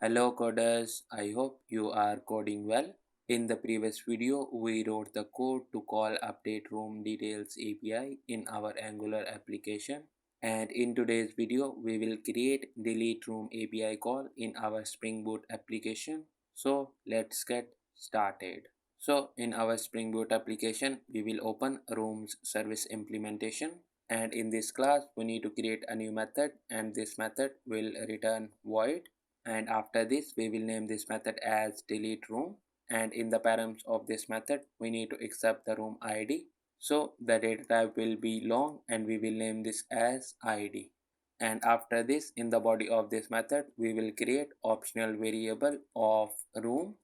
Hello coders, I hope you are coding well. In the previous video, we wrote the code to call update room details API in our Angular application. And in today's video, we will create delete room API call in our Spring Boot application. So let's get started. So in our Spring Boot application, we will open rooms service implementation. And in this class, we need to create a new method, and this method will return void, and after this we will name this method as delete room, and in the params of this method we need to accept the room id. So the data type will be long and we will name this as id. And after this, in the body of this method we will create optional variable of room,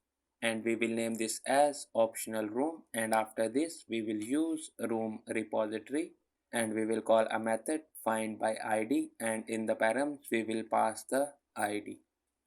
and we will name this as optional room. And after this we will use room repository, and we will call a method find by id, and in the params we will pass the id.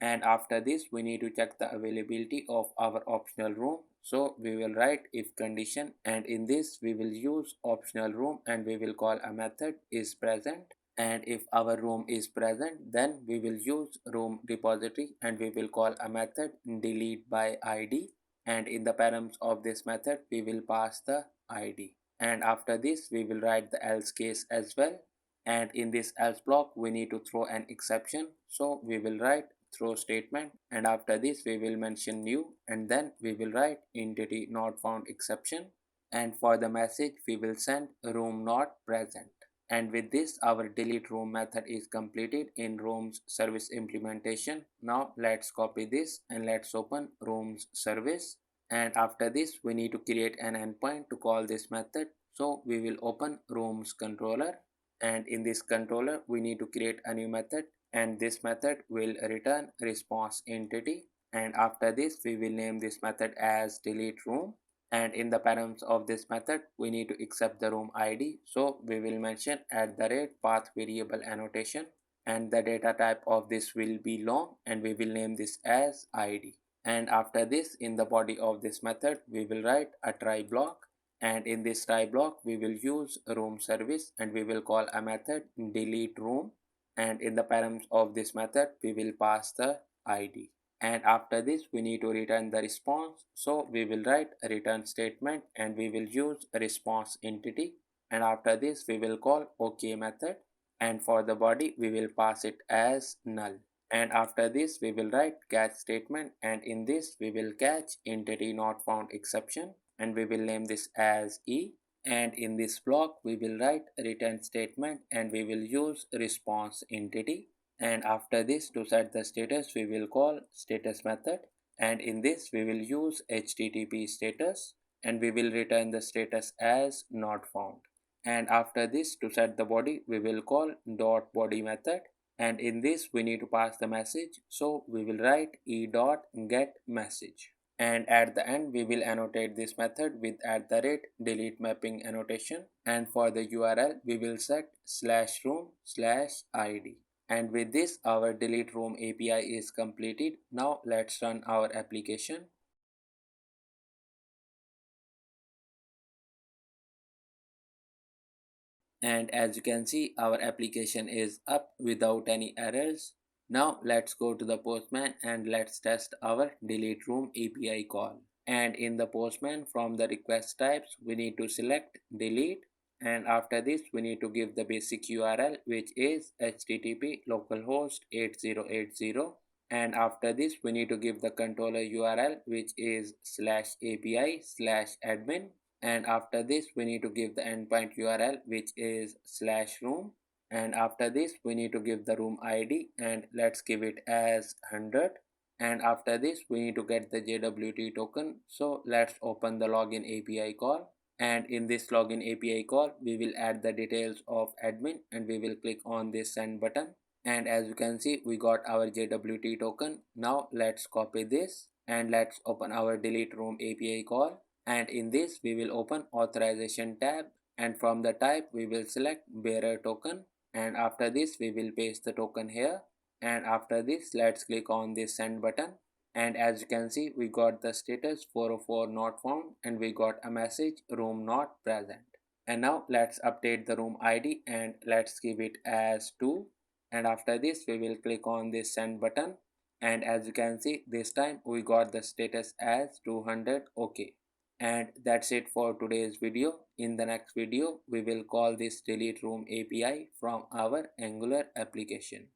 And after this we need to check the availability of our optional room, so we will write if condition, and in this we will use optional room and we will call a method is present. And if our room is present, then we will use room repository and we will call a method delete by id, and in the params of this method we will pass the id. And after this we will write the else case as well, and in this else block we need to throw an exception, so we will write throw statement, and after this we will mention new, and then we will write entity not found exception, and for the message we will send room not present. And with this our delete room method is completed in rooms service implementation. Now let's copy this and let's open rooms service, and after this we need to create an endpoint to call this method, so we will open rooms controller, and in this controller we need to create a new method, and this method will return response entity. And after this we will name this method as delete room, and in the params of this method we need to accept the room id, so we will mention at the rate path variable annotation, and the data type of this will be long and we will name this as id. And after this, in the body of this method we will write a try block, and in this try block we will use room service and we will call a method delete room, and in the params of this method we will pass the id. And after this we need to return the response, so we will write a return statement and we will use a response entity, and after this we will call ok method, and for the body we will pass it as null. And after this we will write catch statement, and in this we will catch entity not found exception, and we will name this as e. And in this block we will write return statement and we will use response entity, and after this to set the status we will call status method, and in this we will use http status and we will return the status as not found. And after this to set the body we will call dot body method, and in this we need to pass the message, so we will write e dot get message. And at the end we will annotate this method with at the rate delete mapping annotation, and for the url we will set slash room slash id. And with this our delete room api is completed. Now let's run our application. And as you can see our application is up without any errors. Now let's go to the postman and let's test our delete room api call. And in the postman, from the request types we need to select delete, and after this we need to give the basic url which is http localhost 8080, and after this we need to give the controller url which is slash api slash admin, and after this we need to give the endpoint url which is slash room, and after this we need to give the room id and let's give it as 100. And after this we need to get the jwt token, so let's open the login api call, and in this login api call we will add the details of admin and we will click on this send button, and as you can see we got our jwt token. Now let's copy this and let's open our delete room api call, and in this we will open authorization tab, and from the type we will select bearer token, and after this we will paste the token here, and after this let's click on this send button, and as you can see we got the status 404 not found and we got a message room not present. And now let's update the room id and let's give it as 2, and after this we will click on this send button, And as you can see, this time we got the status as 200. Okay. And that's it for today's video. In the next video, we will call this delete room API from our Angular application.